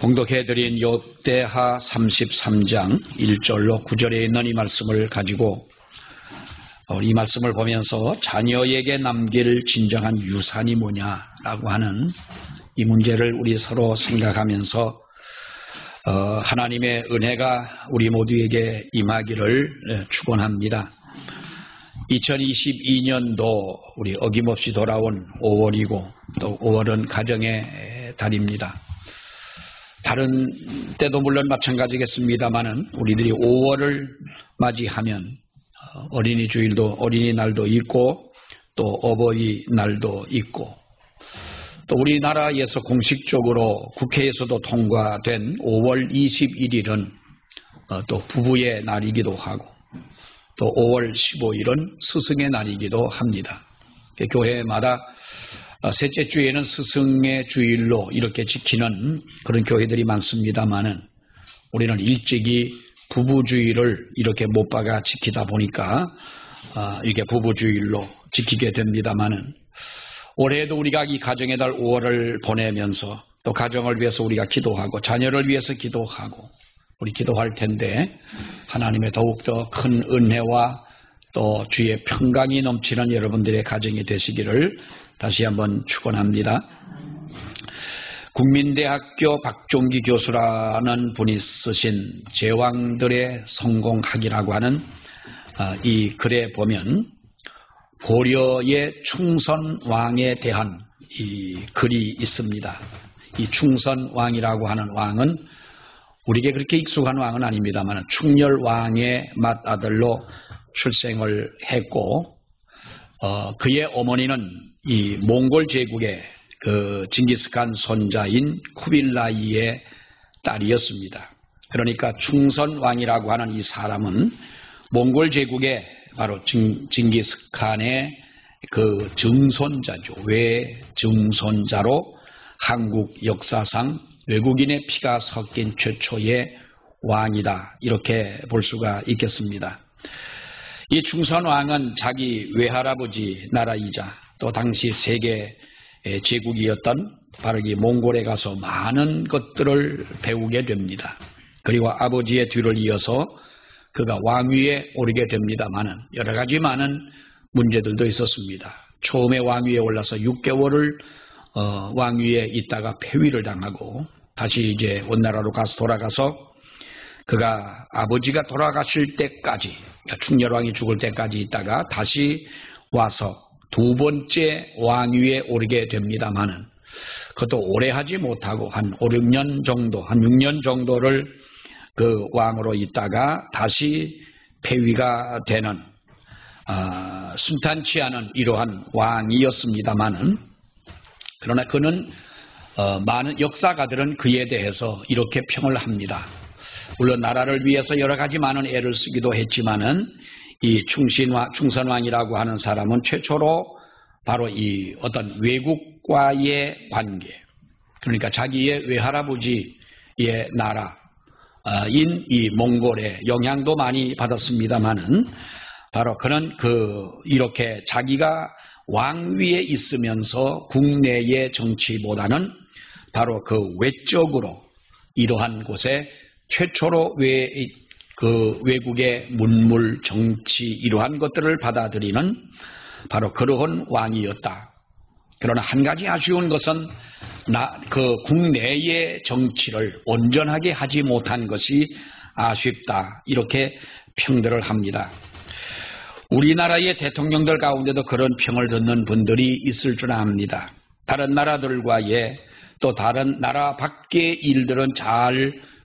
봉독해드린 욥대하 33장 1절로 9절에 있는 이 말씀을 가지고 이 말씀을 보면서 자녀에게 남길 진정한 유산이 뭐냐라고 하는 이 문제를 우리 서로 생각하면서 하나님의 은혜가 우리 모두에게 임하기를 축원합니다. 2022년도 우리 어김없이 돌아온 5월이고 또 5월은 가정의 달입니다. 다른 때도 물론 마찬가지겠습니다만은 우리들이 5월을 맞이하면 어린이 주일도 어린이날도 있고 또 어버이날도 있고 또 우리나라에서 공식적으로 국회에서도 통과된 5월 21일은 또 부부의 날이기도 하고 또 5월 15일은 스승의 날이기도 합니다. 교회마다 셋째 주에는 스승의 주일로 이렇게 지키는 그런 교회들이 많습니다만은 우리는 일찍이 부부주일을 이렇게 못 박아 지키다 보니까 이게 부부주일로 지키게 됩니다만은 올해도 우리가 이 가정의 달 5월을 보내면서 또 가정을 위해서 우리가 기도하고 자녀를 위해서 기도하고 우리 기도할 텐데 하나님의 더욱더 큰 은혜와 또 주의 평강이 넘치는 여러분들의 가정이 되시기를 다시 한번 축원합니다. 국민대학교 박종기 교수라는 분이 쓰신 제왕들의 성공학이라고 하는 이 글에 보면 고려의 충선왕에 대한 이 글이 있습니다. 이 충선왕이라고 하는 왕은 우리에게 그렇게 익숙한 왕은 아닙니다만 충렬왕의 맏아들로 출생을 했고 그의 어머니는 이 몽골 제국의 그 징기스칸 손자인 쿠빌라이의 딸이었습니다. 그러니까 충선왕이라고 하는 이 사람은 몽골 제국의 바로 징기스칸의 그 증손자죠. 외증손자로 한국 역사상 외국인의 피가 섞인 최초의 왕이다. 이렇게 볼 수가 있겠습니다. 이 충선왕은 자기 외할아버지 나라이자 또 당시 세계 제국이었던 바로 이 몽골에 가서 많은 것들을 배우게 됩니다. 그리고 아버지의 뒤를 이어서 그가 왕위에 오르게 됩니다만은 여러 가지 많은 문제들도 있었습니다. 처음에 왕위에 올라서 6개월을 왕위에 있다가 폐위를 당하고 다시 이제 원나라로 돌아가서 그가 아버지가 돌아가실 때까지 충렬왕이 죽을 때까지 있다가 다시 와서 두 번째 왕위에 오르게 됩니다만은 그것도 오래 하지 못하고 한 5, 6년 정도, 한 6년 정도를 그 왕으로 있다가 다시 폐위가 되는 순탄치 않은 이러한 왕이었습니다만은 그러나 그는 많은 역사가들은 그에 대해서 이렇게 평을 합니다. 물론 나라를 위해서 여러 가지 많은 애를 쓰기도 했지만은 이 충선왕이라고 하는 사람은 최초로 바로 이 어떤 외국과의 관계, 그러니까 자기의 외할아버지의 나라인 이 몽골의 영향도 많이 받았습니다만은 바로 그는 이렇게 자기가 왕위에 있으면서 국내의 정치보다는 바로 그 외적으로 이러한 곳에 최초로 외국의 문물, 정치 이러한 것들을 받아들이는 바로 그러한 왕이었다. 그러나 한 가지 아쉬운 것은 그 국내의 정치를 온전하게 하지 못한 것이 아쉽다. 이렇게 평들을 합니다. 우리나라의 대통령들 가운데도 그런 평을 듣는 분들이 있을 줄 압니다. 다른 나라들과의 또 다른 나라 밖의 일들은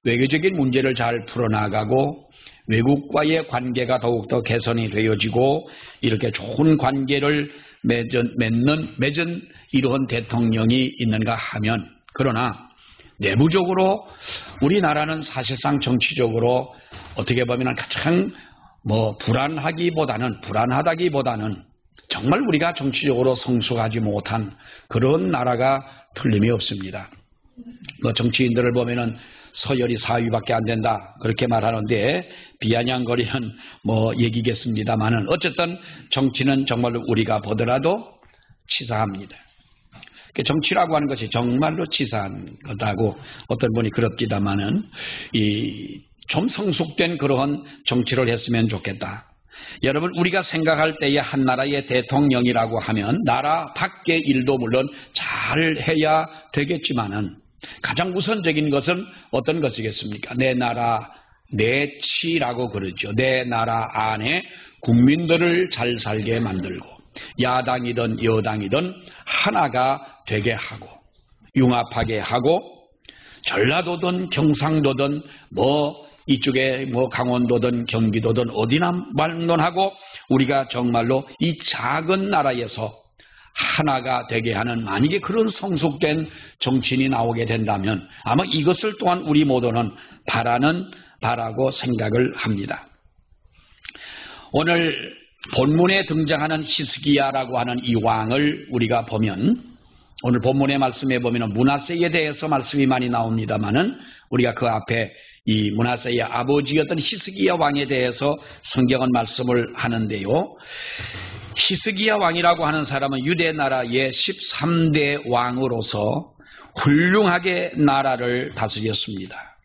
외교적인 문제를 잘 풀어나가고 외국과의 관계가 더욱더 개선이 되어지고 이렇게 좋은 관계를 맺은 이러한 대통령이 있는가 하면 그러나 내부적으로 우리나라는 사실상 정치적으로 어떻게 보면 가장 불안하다기보다는 정말 우리가 정치적으로 성숙하지 못한 그런 나라가 틀림이 없습니다. 정치인들을 보면은 서열이 4위밖에 안 된다 그렇게 말하는데 비아냥거리는 얘기겠습니다만은 어쨌든 정치는 정말 우리가 보더라도 치사합니다. 정치라고 하는 것이 정말로 치사한 거다고 어떤 분이 그럽디다마는 좀 성숙된 그러한 정치를 했으면 좋겠다. 여러분, 우리가 생각할 때에 한 나라의 대통령이라고 하면 나라 밖의 일도 물론 잘 해야 되겠지만은 가장 우선적인 것은 어떤 것이겠습니까? 내 나라 내치라고 그러죠. 내 나라 안에 국민들을 잘 살게 만들고 야당이든 여당이든 하나가 되게 하고 융합하게 하고 전라도든 경상도든 이쪽에 강원도든 경기도든 어디나 말론하고 우리가 정말로 이 작은 나라에서 하나가 되게 하는 만약에 그런 성숙된 정치인이 나오게 된다면 아마 이것을 또한 우리 모두는 바라고 생각을 합니다. 오늘 본문에 등장하는 히스기야라고 하는 이 왕을 우리가 보면 오늘 본문의 말씀에 보면 므낫세에 대해서 말씀이 많이 나옵니다만은 우리가 그 앞에 이 므낫세의 아버지였던 히스기야 왕에 대해서 성경은 말씀을 하는데요. 히스기야 왕이라고 하는 사람은 유대 나라의 13대 왕으로서 훌륭하게 나라를 다스렸습니다.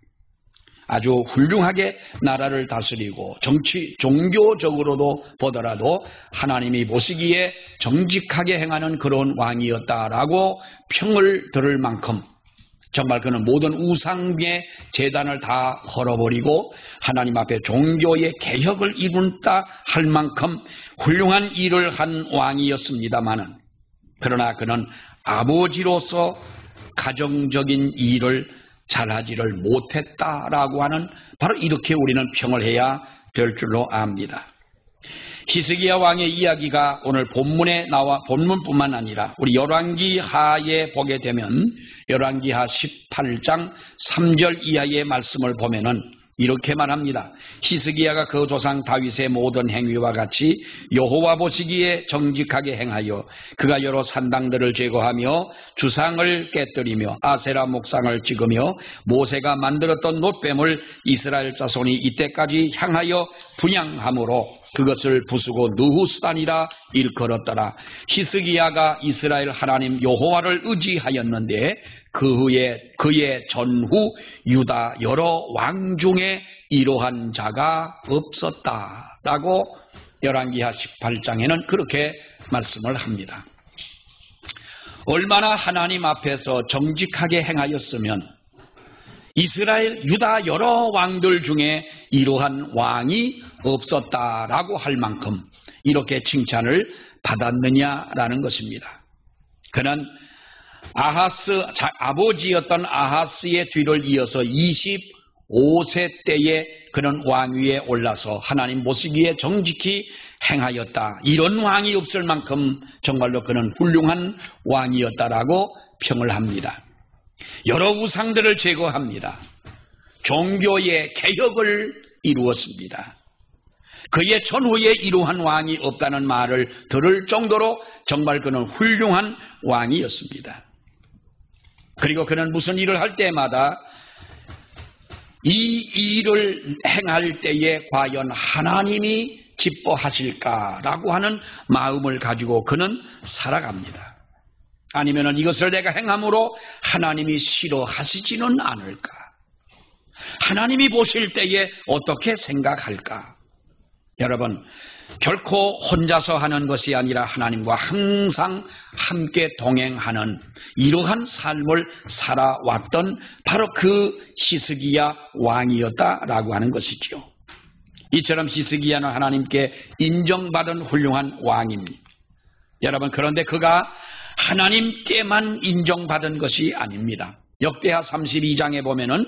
아주 훌륭하게 나라를 다스리고 종교적으로도 보더라도 하나님이 보시기에 정직하게 행하는 그런 왕이었다라고 평을 들을 만큼 정말 그는 모든 우상의 제단을 다 헐어버리고 하나님 앞에 종교의 개혁을 이룬다 할 만큼 훌륭한 일을 한 왕이었습니다마는 그러나 그는 아버지로서 가정적인 일을 잘하지를 못했다라고 하는 바로 이렇게 우리는 평을 해야 될 줄로 압니다. 히스기야 왕의 이야기가 오늘 본문에 나와 본문뿐만 아니라 우리 열왕기하에 보게 되면 열왕기하 18장 3절 이하의 말씀을 보면은 이렇게 말합니다. 히스기야가 그 조상 다윗의 모든 행위와 같이 여호와 보시기에 정직하게 행하여 그가 여러 산당들을 제거하며 주상을 깨뜨리며 아세라 목상을 찍으며 모세가 만들었던 놋뱀을 이스라엘 자손이 이때까지 향하여 분향함으로 그것을 부수고 느후스단이라 일컬었더라. 히스기야가 이스라엘 하나님 여호와를 의지하였는데 그 후에 그의 전후 유다 여러 왕 중에 이러한 자가 없었다라고 열왕기하 18장에는 그렇게 말씀을 합니다. 얼마나 하나님 앞에서 정직하게 행하였으면 이스라엘 유다 여러 왕들 중에 이러한 왕이 없었다라고 할 만큼 이렇게 칭찬을 받았느냐라는 것입니다. 그는 아버지였던 아하스의 뒤를 이어서 25세 때에 그는 왕위에 올라서 하나님 보시기에 정직히 행하였다. 이런 왕이 없을 만큼 정말로 그는 훌륭한 왕이었다라고 평을 합니다. 여러 우상들을 제거합니다. 종교의 개혁을 이루었습니다. 그의 전후에 이러한 왕이 없다는 말을 들을 정도로 정말 그는 훌륭한 왕이었습니다. 그리고 그는 무슨 일을 할 때마다 이 일을 행할 때에 과연 하나님이 기뻐하실까라고 하는 마음을 가지고 그는 살아갑니다. 아니면은 이것을 내가 행함으로 하나님이 싫어하시지는 않을까? 하나님이 보실 때에 어떻게 생각할까? 여러분, 결코 혼자서 하는 것이 아니라 하나님과 항상 함께 동행하는 이러한 삶을 살아왔던 바로 그 히스기야 왕이었다라고 하는 것이죠. 이처럼 히스기야는 하나님께 인정받은 훌륭한 왕입니다. 여러분, 그런데 그가 하나님께만 인정받은 것이 아닙니다. 역대하 32장에 보면은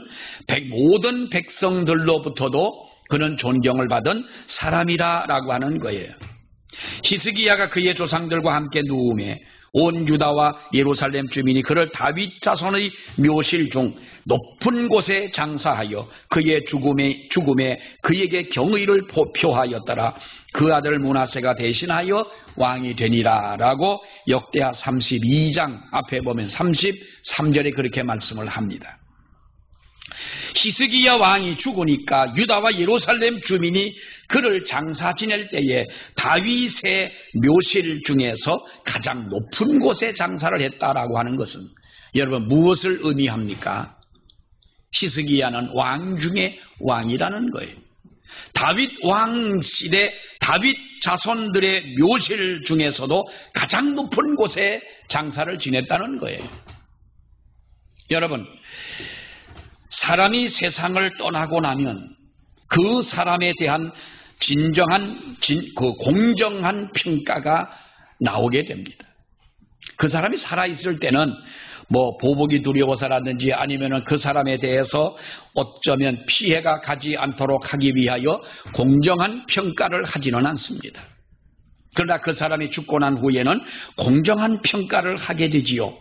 모든 백성들로부터도 그는 존경을 받은 사람이라고 하는 거예요. 히스기야가 그의 조상들과 함께 누움에 온 유다와 예루살렘 주민이 그를 다윗 자손의 묘실 중 높은 곳에 장사하여 그의 죽음에 그에게 경의를 표하였더라. 그 아들 므낫세가 대신하여 왕이 되니라 라고 역대하 32장 앞에 보면 33절에 그렇게 말씀을 합니다. 히스기야 왕이 죽으니까 유다와 예루살렘 주민이 그를 장사 지낼 때에 다윗의 묘실 중에서 가장 높은 곳에 장사를 했다라고 하는 것은 여러분 무엇을 의미합니까? 히스기야는 왕 중에 왕이라는 거예요. 다윗 왕실의 다윗 자손들의 묘실 중에서도 가장 높은 곳에 장사를 지냈다는 거예요. 여러분, 사람이 세상을 떠나고 나면 그 사람에 대한 진정한 공정한 평가가 나오게 됩니다. 그 사람이 살아있을 때는 뭐 보복이 두려워서라든지 아니면은 그 사람에 대해서 어쩌면 피해가 가지 않도록 하기 위하여 공정한 평가를 하지는 않습니다. 그러나 그 사람이 죽고 난 후에는 공정한 평가를 하게 되지요.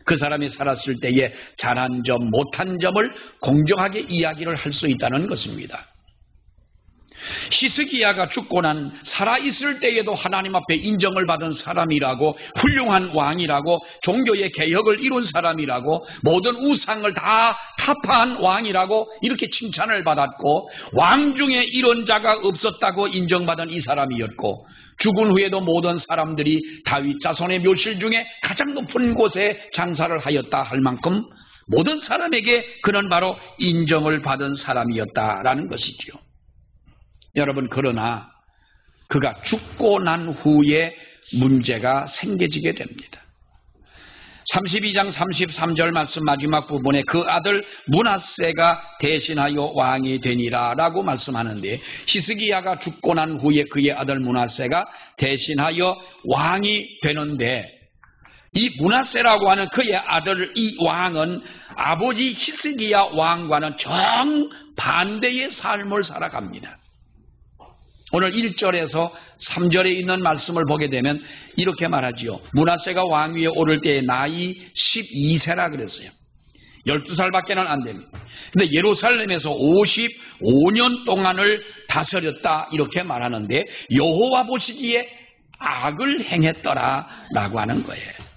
그 사람이 살았을 때에 잘한 점, 못한 점을 공정하게 이야기를 할 수 있다는 것입니다. 히스기야가 죽고 난 살아있을 때에도 하나님 앞에 인정을 받은 사람이라고, 훌륭한 왕이라고, 종교의 개혁을 이룬 사람이라고, 모든 우상을 다 타파한 왕이라고 이렇게 칭찬을 받았고, 왕 중에 이런 자가 없었다고 인정받은 이 사람이었고, 죽은 후에도 모든 사람들이 다윗 자손의 묘실 중에 가장 높은 곳에 장사를 하였다 할 만큼 모든 사람에게 그는 바로 인정을 받은 사람이었다라는 것이지요. 여러분, 그러나 그가 죽고 난 후에 문제가 생겨지게 됩니다. 32장 33절 말씀 마지막 부분에 그 아들 므낫세가 대신하여 왕이 되니라 라고 말씀하는데, 히스기야가 죽고 난 후에 그의 아들 므낫세가 대신하여 왕이 되는데, 이 므낫세라고 하는 그의 아들 이 왕은 아버지 히스기야 왕과는 정반대의 삶을 살아갑니다. 오늘 1절에서 3절에 있는 말씀을 보게 되면 이렇게 말하지요. 므낫세가 왕위에 오를 때의 나이 12세라 그랬어요. 12살밖에는 안 됩니다. 근데 예루살렘에서 55년 동안을 다스렸다 이렇게 말하는데, 여호와 보시기에 악을 행했더라라고 하는 거예요.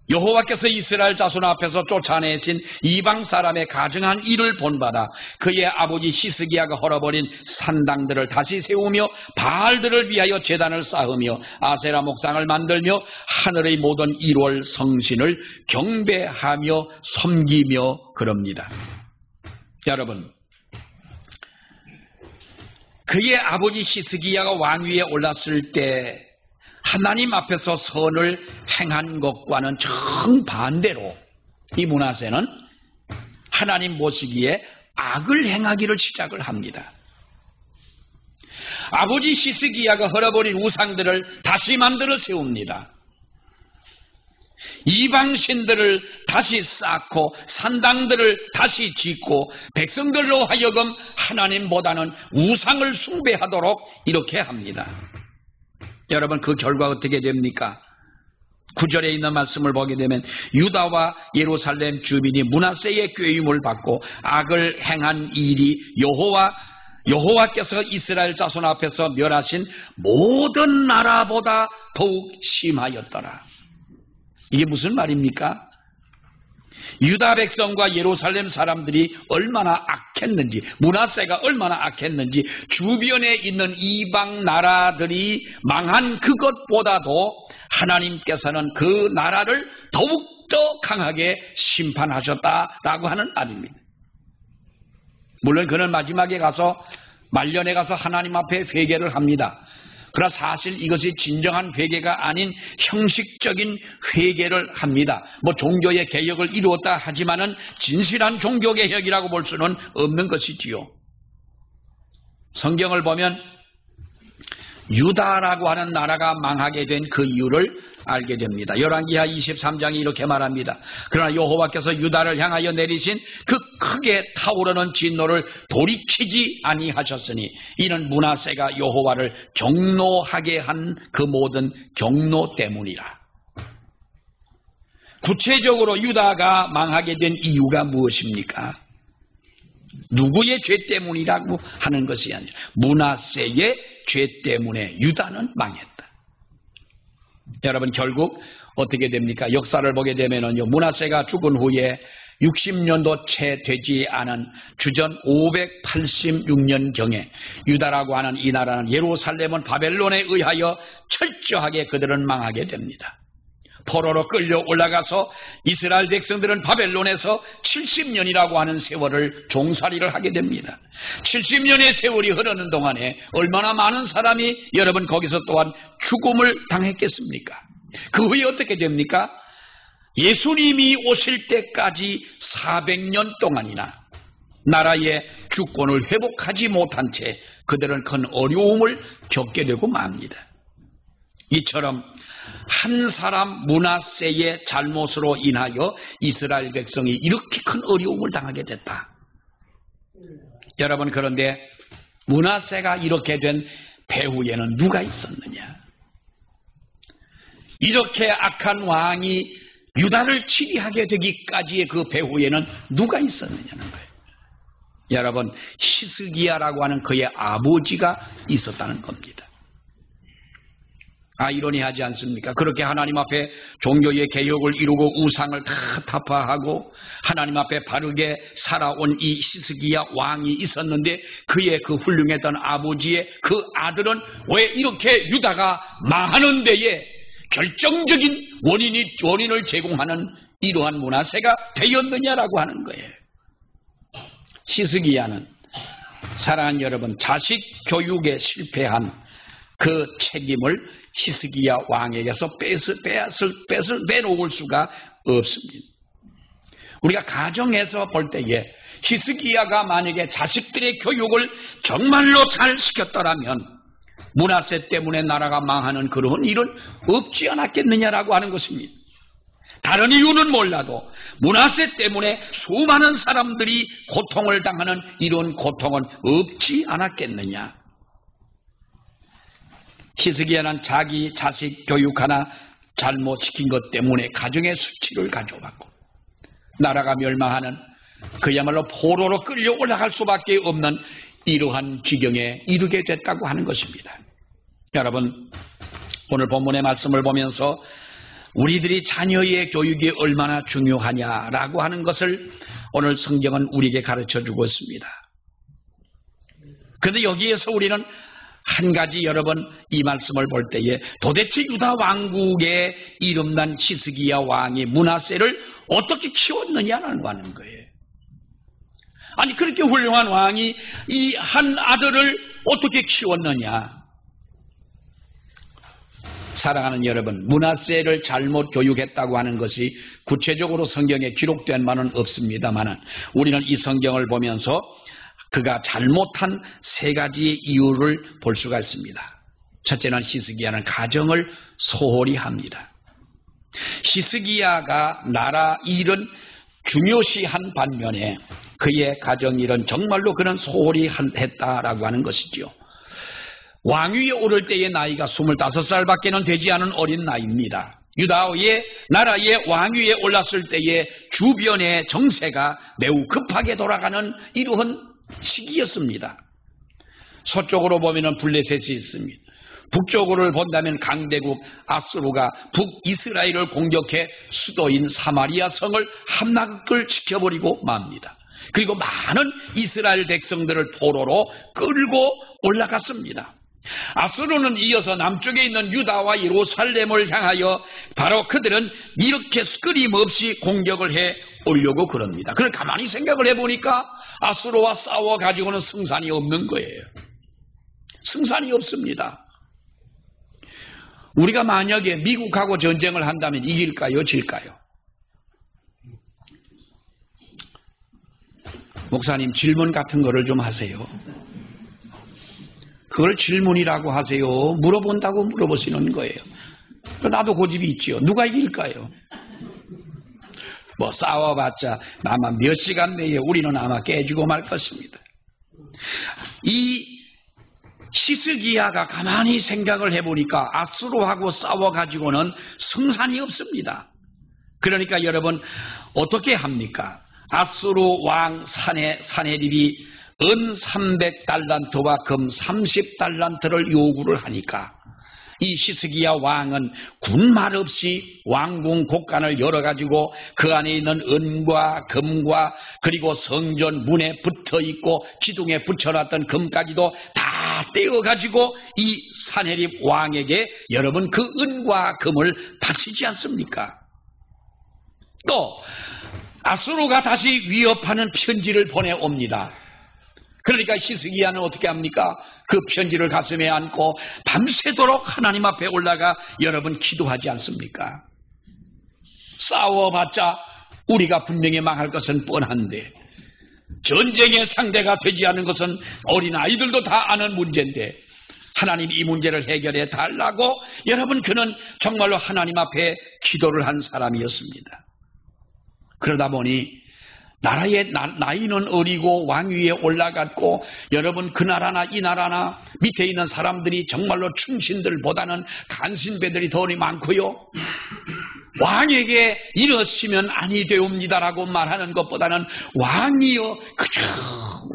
여호와께서 이스라엘 자손 앞에서 쫓아내신 이방 사람의 가증한 일을 본받아 그의 아버지 히스기야가 헐어버린 산당들을 다시 세우며 바알들을 위하여 제단을 쌓으며 아세라 목상을 만들며 하늘의 모든 1월 성신을 경배하며 섬기며 그럽니다. 여러분, 그의 아버지 히스기야가 왕위에 올랐을 때 하나님 앞에서 선을 행한 것과는 정반대로 이 므낫세는 하나님 보시기에 악을 행하기를 시작을 합니다. 아버지 히스기야가 헐어버린 우상들을 다시 만들어 세웁니다. 이방신들을 다시 쌓고 산당들을 다시 짓고 백성들로 하여금 하나님보다는 우상을 숭배하도록 이렇게 합니다. 여러분, 그 결과 어떻게 됩니까? 9절에 있는 말씀을 보게 되면 유다와 예루살렘 주민이 므낫세의 꾀임을 받고 악을 행한 일이 여호와께서 이스라엘 자손 앞에서 멸하신 모든 나라보다 더욱 심하였더라. 이게 무슨 말입니까? 유다 백성과 예루살렘 사람들이 얼마나 악했는지, 므낫세가 얼마나 악했는지, 주변에 있는 이방 나라들이 망한 그것보다도 하나님께서는 그 나라를 더욱더 강하게 심판하셨다라고 하는 말입니다. 물론 그는 마지막에 가서, 말년에 가서 하나님 앞에 회개를 합니다. 그러나 사실 이것이 진정한 회개가 아닌 형식적인 회개를 합니다. 뭐 종교의 개혁을 이루었다 하지만은 진실한 종교 개혁이라고 볼 수는 없는 것이지요. 성경을 보면 유다라고 하는 나라가 망하게 된 그 이유를 알게 됩니다. 열왕기하 23장이 이렇게 말합니다. 그러나 여호와께서 유다를 향하여 내리신 그 크게 타오르는 진노를 돌이키지 아니하셨으니 이는 므낫세가 여호와를 경노하게 한 그 모든 경노 때문이라. 구체적으로 유다가 망하게 된 이유가 무엇입니까? 누구의 죄 때문이라고 하는 것이 아니라 므낫세의 죄 때문에 유다는 망했다. 여러분, 결국 어떻게 됩니까? 역사를 보게 되면은요, 므낫세가 죽은 후에 60년도 채 되지 않은 주전 586년경에 유다라고 하는 이 나라는 예루살렘은 바벨론에 의하여 철저하게 그들은 망하게 됩니다. 포로로 끌려 올라가서 이스라엘 백성들은 바벨론에서 70년이라고 하는 세월을 종살이를 하게 됩니다. 70년의 세월이 흐르는 동안에 얼마나 많은 사람이 여러분 거기서 또한 죽음을 당했겠습니까? 그 후에 어떻게 됩니까? 예수님이 오실 때까지 400년 동안이나 나라의 주권을 회복하지 못한 채 그들은 큰 어려움을 겪게 되고 맙니다. 이처럼 한 사람 므낫세의 잘못으로 인하여 이스라엘 백성이 이렇게 큰 어려움을 당하게 됐다. 여러분, 그런데 므낫세가 이렇게 된 배후에는 누가 있었느냐? 이렇게 악한 왕이 유다를 치리하게 되기까지의 그 배후에는 누가 있었느냐는 거예요. 여러분, 히스기야라고 하는 그의 아버지가 있었다는 겁니다. 아이러니하지 않습니까? 그렇게 하나님 앞에 종교의 개혁을 이루고 우상을 다 타파하고 하나님 앞에 바르게 살아온 이 히스기야 왕이 있었는데 그의 그 훌륭했던 아버지의 그 아들은 왜 이렇게 유다가 망하는 데에 결정적인 원인을 제공하는 이러한 므낫세가 되었느냐라고 하는 거예요. 히스기야는 사랑하는 여러분, 자식 교육에 실패한 그 책임을 히스기야 왕에게서 빼놓을 수가 없습니다. 우리가 가정에서 볼 때에 히스기야가 만약에 자식들의 교육을 정말로 잘 시켰더라면 므낫세 때문에 나라가 망하는 그런 일은 없지 않았겠느냐라고 하는 것입니다. 다른 이유는 몰라도 므낫세 때문에 수많은 사람들이 고통을 당하는 이런 고통은 없지 않았겠느냐. 히스기야는 자기 자식 교육 하나 잘못시킨 것 때문에 가정의 수치를 가져왔고 나라가 멸망하는 그야말로 포로로 끌려 올라갈 수밖에 없는 이러한 지경에 이르게 됐다고 하는 것입니다. 여러분, 오늘 본문의 말씀을 보면서 우리들이 자녀의 교육이 얼마나 중요하냐라고 하는 것을 오늘 성경은 우리에게 가르쳐주고 있습니다. 그런데 여기에서 우리는 한 가지 여러분 이 말씀을 볼 때에 도대체 유다 왕국에 이름난 히스기야 왕이 므낫세를 어떻게 키웠느냐라고 하는 거예요. 아니, 그렇게 훌륭한 왕이 이 한 아들을 어떻게 키웠느냐. 사랑하는 여러분, 므낫세를 잘못 교육했다고 하는 것이 구체적으로 성경에 기록된 바는 없습니다만 우리는 이 성경을 보면서 그가 잘못한 세 가지의 이유를 볼 수가 있습니다. 첫째는 히스기야는 가정을 소홀히 합니다. 히스기야가 나라 일은 중요시한 반면에 그의 가정 일은 정말로 그는 소홀히 했다라고 하는 것이죠. 왕위에 오를 때의 나이가 25살밖에는 되지 않은 어린 나이입니다. 유다의 나라의 왕위에 올랐을 때의 주변의 정세가 매우 급하게 돌아가는 이러한 시기였습니다. 서쪽으로 보면 블레셋이 있습니다. 북쪽으로 본다면 강대국 아수르가 북이스라엘을 공격해 수도인 사마리아 성을 함락을 시켜버리고 맙니다. 그리고 많은 이스라엘 백성들을 포로로 끌고 올라갔습니다. 아수르는 이어서 남쪽에 있는 유다와 예루살렘을 향하여 바로 그들은 이렇게 끊임없이 공격을 해 오려고 그럽니다. 그걸 가만히 생각을 해보니까 아수르와 싸워가지고는 승산이 없는 거예요. 승산이 없습니다. 우리가 만약에 미국하고 전쟁을 한다면 이길까요? 질까요? 목사님, 질문 같은 거를 좀 하세요. 그걸 질문이라고 하세요. 물어본다고 물어보시는 거예요. 나도 고집이 있지요. 누가 이길까요? 뭐 싸워봤자 아마 몇 시간 내에 우리는 아마 깨지고 말 것입니다. 이 히스기야가 가만히 생각을 해보니까 아수르하고 싸워가지고는 승산이 없습니다. 그러니까 여러분 어떻게 합니까? 아수르 왕 사네립이 은 300달란트와 금 30달란트를 요구를 하니까 이 히스기야 왕은 군말 없이 왕궁 곡간을 열어가지고 그 안에 있는 은과 금과 그리고 성전 문에 붙어있고 기둥에 붙여놨던 금까지도 다 떼어가지고 이 사내립 왕에게 여러분 그 은과 금을 바치지 않습니까? 또 아수르가 다시 위협하는 편지를 보내옵니다. 그러니까 히스기야는 어떻게 합니까? 그 편지를 가슴에 안고 밤새도록 하나님 앞에 올라가 여러분 기도하지 않습니까? 싸워봤자 우리가 분명히 망할 것은 뻔한데, 전쟁의 상대가 되지 않은 것은 어린아이들도 다 아는 문제인데 하나님 이 문제를 해결해 달라고 여러분 그는 정말로 하나님 앞에 기도를 한 사람이었습니다. 그러다 보니 나라의 나이는 어리고 왕위에 올라갔고 여러분 그 나라나 이 나라나 밑에 있는 사람들이 정말로 충신들보다는 간신배들이 더 많고요. 왕에게 이러시면 아니 되옵니다라고 말하는 것보다는 왕이여 그저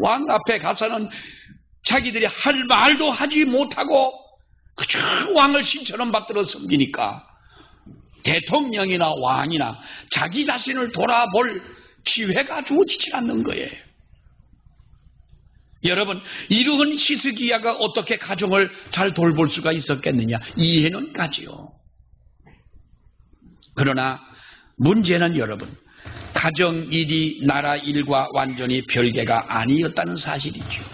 왕 앞에 가서는 자기들이 할 말도 하지 못하고 그저 왕을 신처럼 받들어 섬기니까 대통령이나 왕이나 자기 자신을 돌아볼 기회가 주어지지 않는 거예요. 여러분, 이러한 히스기야가 어떻게 가정을 잘 돌볼 수가 있었겠느냐? 이해는 가지요. 그러나 문제는 여러분, 가정 일이 나라 일과 완전히 별개가 아니었다는 사실이죠.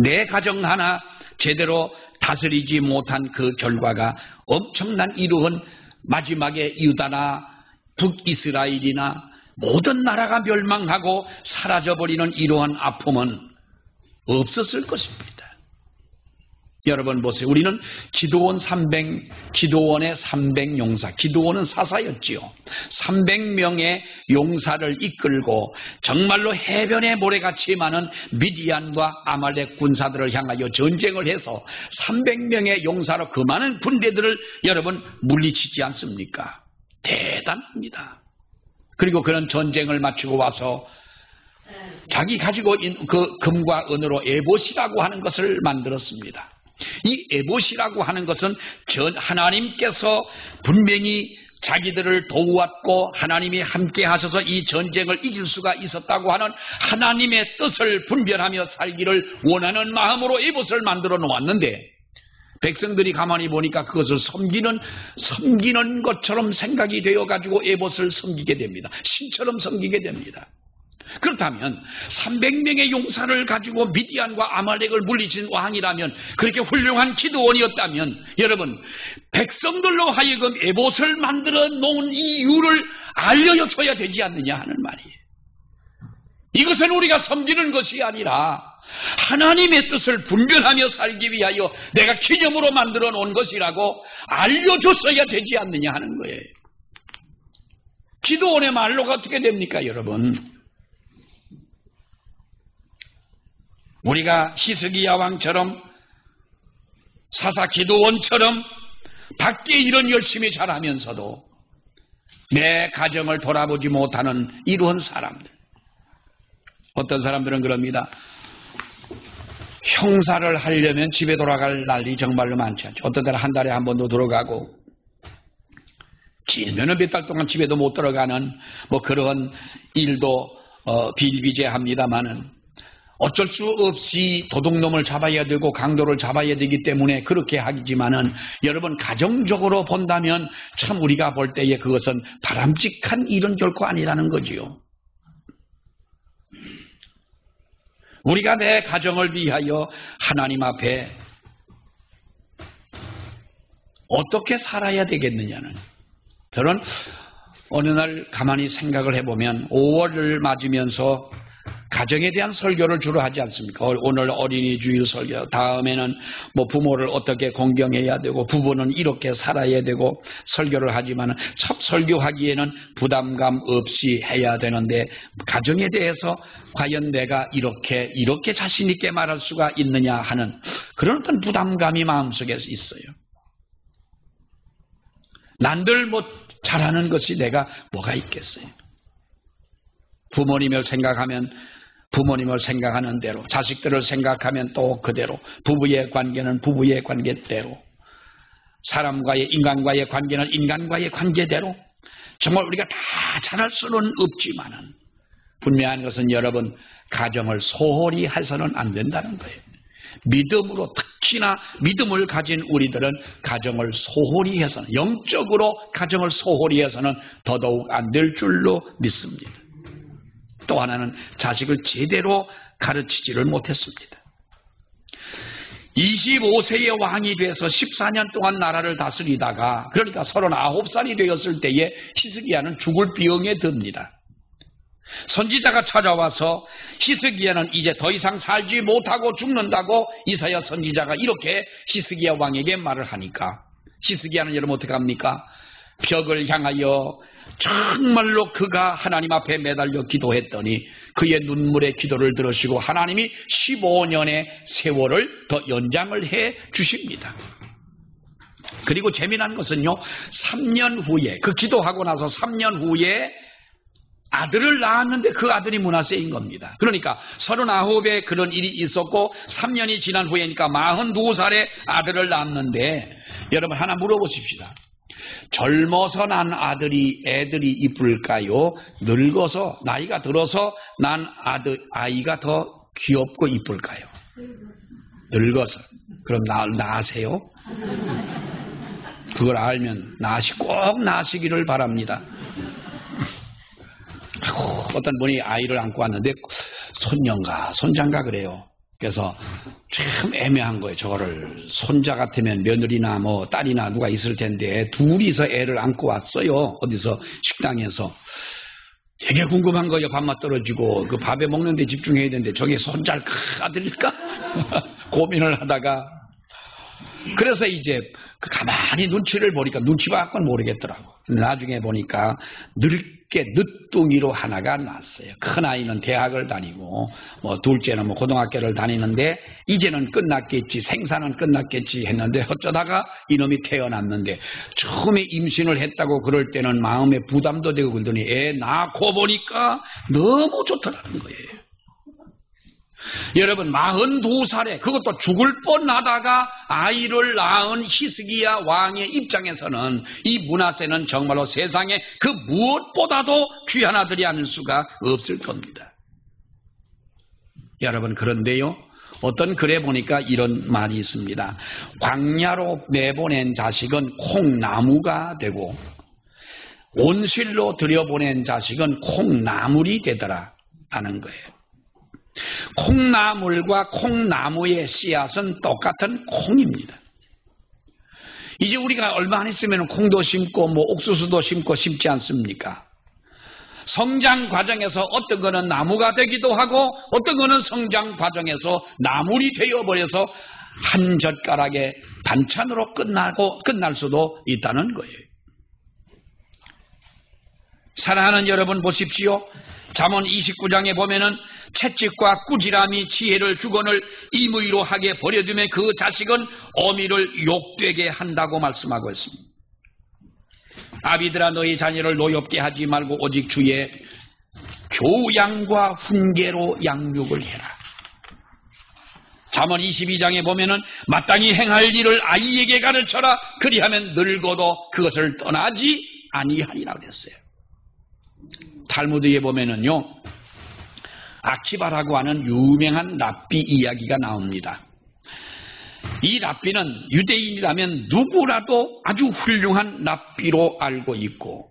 내 가정 하나 제대로 다스리지 못한 그 결과가 엄청난 이러한 마지막에 유다나 북이스라엘이나 모든 나라가 멸망하고 사라져버리는 이러한 아픔은 없었을 것입니다. 여러분 보세요. 우리는 기도원의 300용사, 기도원은 사사였지요. 300명의 용사를 이끌고 정말로 해변의 모래같이 많은 미디안과 아말렉 군사들을 향하여 전쟁을 해서 300명의 용사로 그 많은 군대들을 여러분 물리치지 않습니까? 대단합니다. 그리고 그런 전쟁을 마치고 와서 자기 가지고 있는 그 금과 은으로 에봇이라고 하는 것을 만들었습니다. 이 에봇이라고 하는 것은 하나님께서 분명히 자기들을 도우았고 하나님이 함께 하셔서 이 전쟁을 이길 수가 있었다고 하는 하나님의 뜻을 분별하며 살기를 원하는 마음으로 에봇을 만들어 놓았는데, 백성들이 가만히 보니까 그것을 섬기는 것처럼 생각이 되어가지고 에봇을 섬기게 됩니다. 신처럼 섬기게 됩니다. 그렇다면 300명의 용사를 가지고 미디안과 아말렉을 물리친 왕이라면, 그렇게 훌륭한 기도원이었다면 여러분 백성들로 하여금 에봇을 만들어 놓은 이유를 알려줘야 되지 않느냐 하는 말이에요. 이것은 우리가 섬기는 것이 아니라 하나님의 뜻을 분별하며 살기 위하여 내가 기념으로 만들어 놓은 것이라고 알려줬어야 되지 않느냐 하는 거예요. 기도원의 말로가 어떻게 됩니까 여러분? 우리가 히스기야 왕처럼 사사 기도원처럼 밖에 일은 열심히 잘하면서도 내 가정을 돌아보지 못하는 이러한 사람들, 어떤 사람들은 그럽니다. 형사를 하려면 집에 돌아갈 날이 정말로 많지 않죠. 어떤 때는 한 달에 한 번도 들어가고 길면은 몇 달 동안 집에도 못 들어가는 뭐 그런 일도 비일비재합니다마는 어쩔 수 없이 도둑놈을 잡아야 되고 강도를 잡아야 되기 때문에 그렇게 하지만은 여러분 가정적으로 본다면 참 우리가 볼 때에 그것은 바람직한 일은 결코 아니라는 거지요. 우리가 내 가정을 위하여 하나님 앞에 어떻게 살아야 되겠느냐는, 저는 어느 날 가만히 생각을 해보면 5월을 맞으면서 가정에 대한 설교를 주로 하지 않습니까? 오늘 어린이 주일 설교, 다음에는 뭐 부모를 어떻게 공경해야 되고 부부는 이렇게 살아야 되고 설교를 하지만 참 설교하기에는 부담감 없이 해야 되는데 가정에 대해서 과연 내가 이렇게 자신 있게 말할 수가 있느냐 하는 그런 어떤 부담감이 마음속에 있어요. 남들 뭐 잘하는 것이 내가 뭐가 있겠어요? 부모님을 생각하면 부모님을 생각하는 대로, 자식들을 생각하면 또 그대로, 부부의 관계는 부부의 관계대로, 사람과의 인간과의 관계는 인간과의 관계대로 정말 우리가 다 잘할 수는 없지만은 분명한 것은 여러분 가정을 소홀히 해서는 안 된다는 거예요. 믿음으로 특히나 믿음을 가진 우리들은 가정을 소홀히 해서는 영적으로 가정을 소홀히 해서는 더더욱 안 될 줄로 믿습니다. 또 하나는 자식을 제대로 가르치지를 못했습니다. 25세의 왕이 돼서 14년 동안 나라를 다스리다가 그러니까 39살이 되었을 때에 히스기야는 죽을 병에 듭니다. 선지자가 찾아와서 히스기야는 이제 더 이상 살지 못하고 죽는다고 이사야 선지자가 이렇게 히스기야 왕에게 말을 하니까 히스기야는 여러분 어떻게 합니까? 벽을 향하여 정말로 그가 하나님 앞에 매달려 기도했더니 그의 눈물의 기도를 들으시고 하나님이 15년의 세월을 더 연장을 해 주십니다. 그리고 재미난 것은요, 3년 후에 그 기도하고 나서 3년 후에 아들을 낳았는데 그 아들이 므낫세인 겁니다. 그러니까 39에 그런 일이 있었고 3년이 지난 후에니까 42살에 아들을 낳았는데 여러분 하나 물어보십시다. 젊어서 난 애들이 이쁠까요? 늙어서 나이가 들어서 난 아이가 더 귀엽고 이쁠까요? 늙어서. 그럼 낳으세요? 그걸 알면 꼭 낳으시기를 바랍니다. 어떤 분이 아이를 안고 왔는데 손녀인가 손자인가 그래요. 그래서 참 애매한 거예요. 저거를 손자 같으면 며느리나 뭐 딸이나 누가 있을 텐데 둘이서 애를 안고 왔어요. 어디서 식당에서. 되게 궁금한 거예요. 밥맛 떨어지고 그 밥에 먹는 데 집중해야 되는데 저게 손자일까 아들일까 고민을 하다가 그래서 이제 가만히 눈치를 보니까 눈치 밖은 모르겠더라고. 나중에 보니까 늦둥이로 하나가 났어요. 큰 아이는 대학을 다니고 뭐 둘째는 뭐 고등학교를 다니는데 이제는 끝났겠지, 생사는 끝났겠지 했는데 어쩌다가 이놈이 태어났는데 처음에 임신을 했다고 그럴 때는 마음에 부담도 되고 그러더니 애 낳고 보니까 너무 좋더라는 거예요. 여러분 42살에 그것도 죽을 뻔하다가 아이를 낳은 히스기야 왕의 입장에서는 이 므낫세는 정말로 세상에 그 무엇보다도 귀한 아들이 아닐 수가 없을 겁니다. 여러분 그런데요, 어떤 글에 보니까 이런 말이 있습니다. 광야로 내보낸 자식은 콩나무가 되고 온실로 들여보낸 자식은 콩나물이 되더라 하는 거예요. 콩나물과 콩나무의 씨앗은 똑같은 콩입니다. 이제 우리가 얼마 안 있으면 콩도 심고 뭐 옥수수도 심지 않습니까? 성장 과정에서 어떤 거는 나무가 되기도 하고 어떤 거는 성장 과정에서 나물이 되어버려서 한 젓가락의 반찬으로 끝날 수도 있다는 거예요. 사랑하는 여러분 보십시오. 잠언 29장에 보면은 채찍과 꾸지람이 지혜를 주거늘 임의로 하게 버려두면 그 자식은 어미를 욕되게 한다고 말씀하고 있습니다. 아비들아 너희 자녀를 노엽게 하지 말고 오직 주의 교양과 훈계로 양육을 해라. 잠언 22장에 보면은 마땅히 행할 일을 아이에게 가르쳐라. 그리하면 늙어도 그것을 떠나지 아니하리라 그랬어요. 탈무드에 보면은요, 아키바라고 하는 유명한 랍비 이야기가 나옵니다. 이 랍비는 유대인이라면 누구라도 아주 훌륭한 랍비로 알고 있고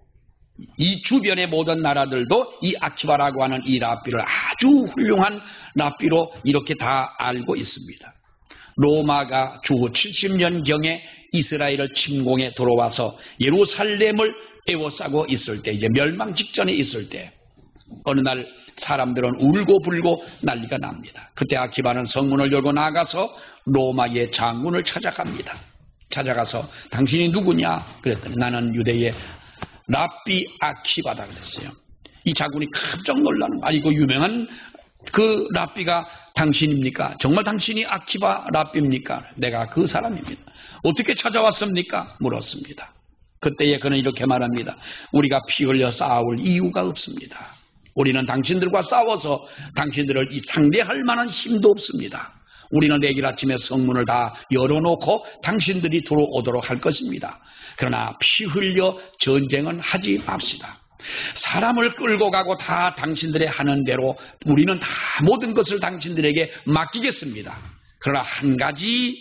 이 주변의 모든 나라들도 이 아키바라고 하는 이 랍비를 아주 훌륭한 랍비로 이렇게 다 알고 있습니다. 로마가 주후 70년경에 이스라엘을 침공해 들어와서 예루살렘을 에워싸고 있을 때, 이제 멸망 직전에 있을 때 어느 날 사람들은 울고 불고 난리가 납니다. 그때 아키바는 성문을 열고 나가서 로마의 장군을 찾아갑니다. 찾아가서 당신이 누구냐 그랬더니 나는 유대의 랍비 아키바다 그랬어요. 이 장군이 깜짝 놀라는 거예요. 아니 그 유명한 그 랍비가 당신입니까? 정말 당신이 아키바 랍비입니까? 내가 그 사람입니다. 어떻게 찾아왔습니까? 물었습니다. 그때에 그는 이렇게 말합니다. 우리가 피 흘려 싸울 이유가 없습니다. 우리는 당신들과 싸워서 당신들을 상대할 만한 힘도 없습니다. 우리는 내일 아침에 성문을 다 열어놓고 당신들이 들어오도록 할 것입니다. 그러나 피 흘려 전쟁은 하지 맙시다. 사람을 끌고 가고 다 당신들의 하는 대로 우리는 다 모든 것을 당신들에게 맡기겠습니다. 그러나 한 가지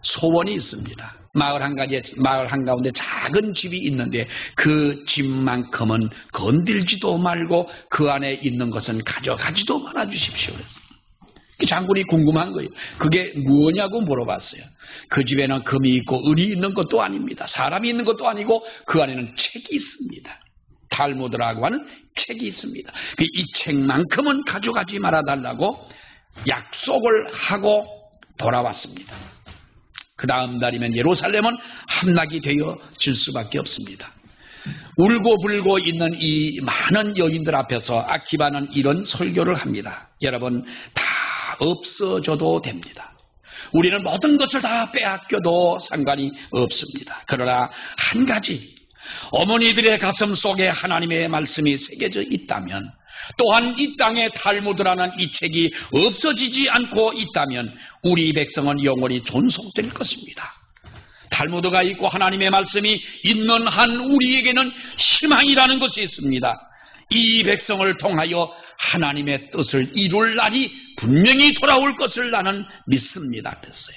소원이 있습니다. 마을 한가운데 작은 집이 있는데 그 집만큼은 건들지도 말고 그 안에 있는 것은 가져가지도 말아 주십시오. 장군이 궁금한 거예요. 그게 뭐냐고 물어봤어요. 그 집에는 금이 있고 은이 있는 것도 아닙니다. 사람이 있는 것도 아니고 그 안에는 책이 있습니다. 탈무드라고 하는 책이 있습니다. 이 책만큼은 가져가지 말아달라고 약속을 하고 돌아왔습니다. 그 다음 날이면 예루살렘은 함락이 되어질 수밖에 없습니다. 울고 불고 있는 이 많은 여인들 앞에서 아키바는 이런 설교를 합니다. 여러분, 다 없어져도 됩니다. 우리는 모든 것을 다 빼앗겨도 상관이 없습니다. 그러나 한 가지, 어머니들의 가슴 속에 하나님의 말씀이 새겨져 있다면, 또한 이 땅에 탈무드라는 이 책이 없어지지 않고 있다면 우리 백성은 영원히 존속될 것입니다. 탈무드가 있고 하나님의 말씀이 있는 한 우리에게는 희망이라는 것이 있습니다. 이 백성을 통하여 하나님의 뜻을 이룰 날이 분명히 돌아올 것을 나는 믿습니다. 그랬어요.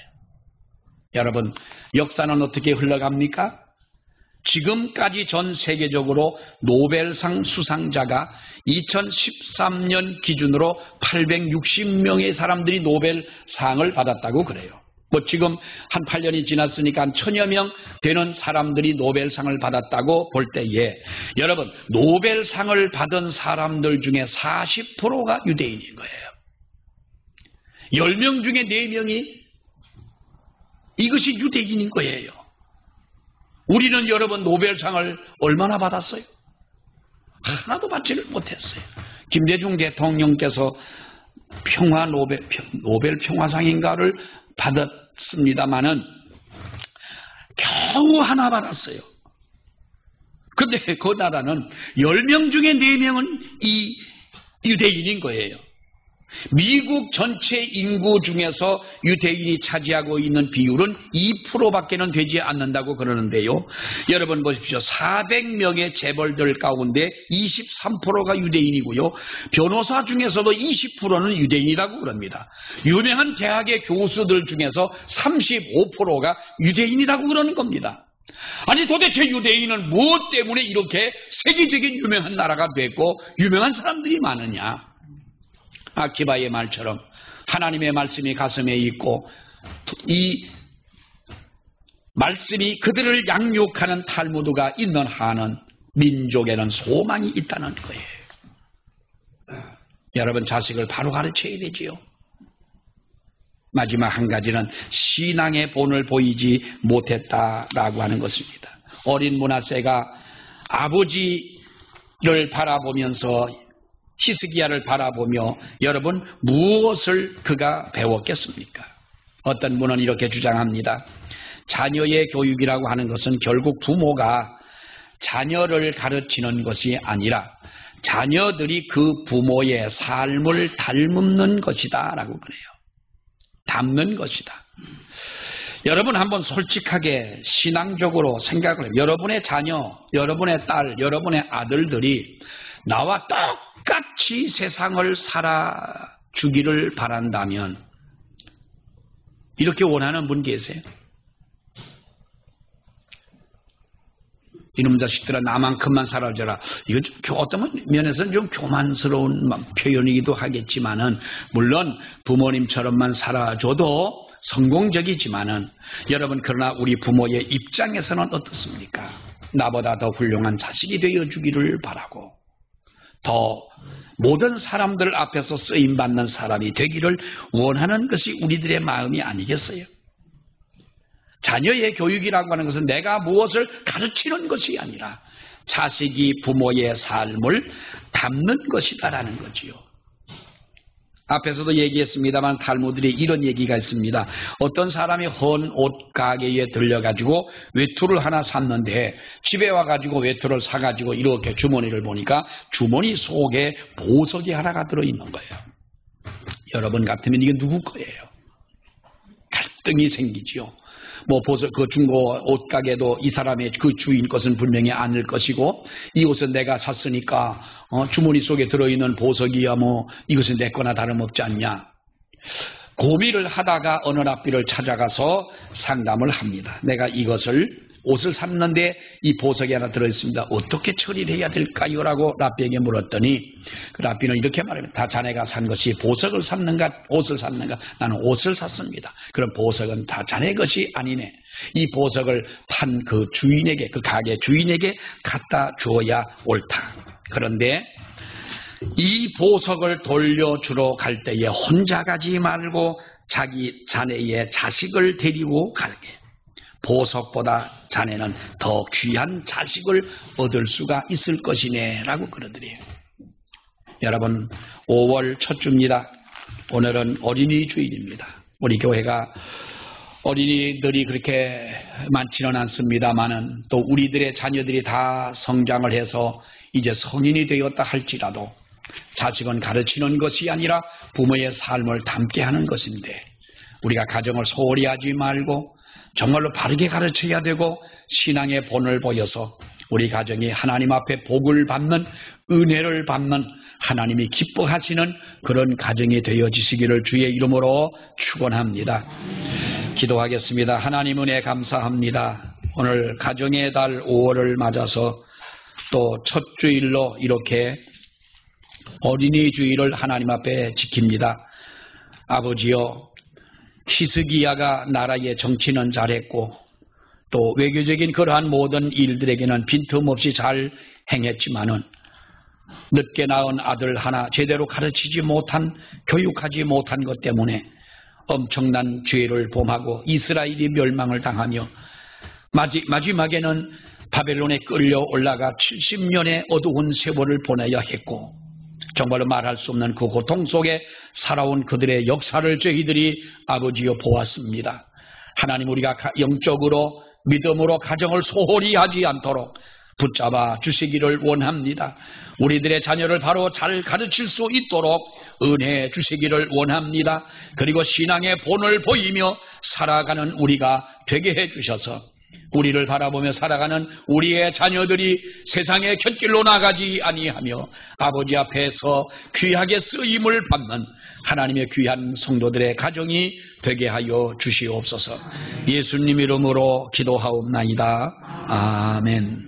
여러분, 역사는 어떻게 흘러갑니까? 지금까지 전 세계적으로 노벨상 수상자가 2013년 기준으로 860명의 사람들이 노벨상을 받았다고 그래요. 지금 한 8년이 지났으니까 한 1000여 명 되는 사람들이 노벨상을 받았다고 볼 때에, 여러분, 노벨상을 받은 사람들 중에 40%가 유대인인 거예요. 10명 중에 4명이 이것이 유대인인 거예요. 우리는 여러분 노벨상을 얼마나 받았어요? 하나도 받지를 못했어요. 김대중 대통령께서 노벨 평화상인가를 받았습니다마는 겨우 하나 받았어요. 근데 그 나라는 10명 중에 4명은 이 유대인인 거예요. 미국 전체 인구 중에서 유대인이 차지하고 있는 비율은 2%밖에는 되지 않는다고 그러는데요. 여러분 보십시오. 400명의 재벌들 가운데 23%가 유대인이고요. 변호사 중에서도 20%는 유대인이라고 그럽니다. 유명한 대학의 교수들 중에서 35%가 유대인이라고 그러는 겁니다. 아니, 도대체 유대인은 무엇 때문에 이렇게 세계적인 유명한 나라가 됐고 유명한 사람들이 많으냐? 아키바의 말처럼 하나님의 말씀이 가슴에 있고 이 말씀이 그들을 양육하는 탈무드가 있는 한은 민족에는 소망이 있다는 거예요. 여러분, 자식을 바로 가르쳐야 되지요. 마지막 한 가지는 신앙의 본을 보이지 못했다라고 하는 것입니다. 어린 므낫세가 아버지를 바라보면서 히스기야를 바라보며 여러분 무엇을 그가 배웠겠습니까? 어떤 분은 이렇게 주장합니다. 자녀의 교육이라고 하는 것은 결국 부모가 자녀를 가르치는 것이 아니라 자녀들이 그 부모의 삶을 닮는 것이다 라고 그래요. 닮는 것이다. 여러분 한번 솔직하게 신앙적으로 생각을 해요. 여러분의 자녀, 여러분의 딸, 여러분의 아들들이 나와 똑같이 세상을 살아주기를 바란다면 이렇게 원하는 분 계세요? 이놈 자식들아 나만큼만 살아줘라. 이거 좀 어떤 면에서는 좀 교만스러운 표현이기도 하겠지만은 물론 부모님처럼만 살아줘도 성공적이지만은 여러분 그러나 우리 부모의 입장에서는 어떻습니까? 나보다 더 훌륭한 자식이 되어주기를 바라고 더 모든 사람들 앞에서 쓰임받는 사람이 되기를 원하는 것이 우리들의 마음이 아니겠어요? 자녀의 교육이라고 하는 것은 내가 무엇을 가르치는 것이 아니라 자식이 부모의 삶을 담는 것이다라는 거지요. 앞에서도 얘기했습니다만 탈무드에 이런 얘기가 있습니다. 어떤 사람이 헌 옷 가게에 들려가지고 외투를 하나 샀는데 집에 와가지고 외투를 사가지고 이렇게 주머니를 보니까 주머니 속에 보석이 하나가 들어있는 거예요. 여러분 같으면 이게 누구 거예요? 갈등이 생기지요. 뭐 보석 그 중고 옷가게도 이 사람의 그 주인 것은 분명히 아닐 것이고 이 옷은 내가 샀으니까 주머니 속에 들어있는 보석이야 뭐 이것은 내 거나 다름없지 않냐. 고민을 하다가 어느 랍비를 찾아가서 상담을 합니다. 내가 이것을 옷을 샀는데 이 보석이 하나 들어있습니다. 어떻게 처리를 해야 될까요? 라고 랍비에게 물었더니 그 랍비는 이렇게 말합니다. 다 자네가 산 것이 보석을 샀는가 옷을 샀는가? 나는 옷을 샀습니다. 그럼 보석은 다 자네 것이 아니네. 이 보석을 판 그 주인에게 그 가게 주인에게 갖다 주어야 옳다. 그런데 이 보석을 돌려주러 갈 때에 혼자 가지 말고 자기 자네의 자식을 데리고 가게. 보석보다 자네는 더 귀한 자식을 얻을 수가 있을 것이네 라고 그러더래요. 여러분 5월 첫 주입니다. 오늘은 어린이 주일입니다. 우리 교회가 어린이들이 그렇게 많지는 않습니다만은 또 우리들의 자녀들이 다 성장을 해서 이제 성인이 되었다 할지라도 자식은 가르치는 것이 아니라 부모의 삶을 담게 하는 것인데 우리가 가정을 소홀히 하지 말고 정말로 바르게 가르쳐야 되고 신앙의 본을 보여서 우리 가정이 하나님 앞에 복을 받는 은혜를 받는 하나님이 기뻐하시는 그런 가정이 되어지시기를 주의 이름으로 축원합니다. 기도하겠습니다. 하나님 은혜 감사합니다. 오늘 가정의 달 5월을 맞아서 또 첫 주일로 이렇게 어린이 주일을 하나님 앞에 지킵니다. 아버지여 히스기야가 나라의 정치는 잘했고 또 외교적인 그러한 모든 일들에게는 빈틈없이 잘 행했지만은 늦게 낳은 아들 하나 제대로 가르치지 못한 교육하지 못한 것 때문에 엄청난 죄를 범하고 이스라엘이 멸망을 당하며 마지막에는 바벨론에 끌려 올라가 70년의 어두운 세월을 보내야 했고 정말로 말할 수 없는 그 고통 속에 살아온 그들의 역사를 저희들이 아버지여 보았습니다. 하나님 우리가 영적으로 믿음으로 가정을 소홀히 하지 않도록 붙잡아 주시기를 원합니다. 우리들의 자녀를 바로 잘 가르칠 수 있도록 은혜 주시기를 원합니다. 그리고 신앙의 본을 보이며 살아가는 우리가 되게 해주셔서 우리를 바라보며 살아가는 우리의 자녀들이 세상의 곁길로 나가지 아니하며 아버지 앞에서 귀하게 쓰임을 받는 하나님의 귀한 성도들의 가정이 되게 하여 주시옵소서. 예수님 이름으로 기도하옵나이다. 아멘.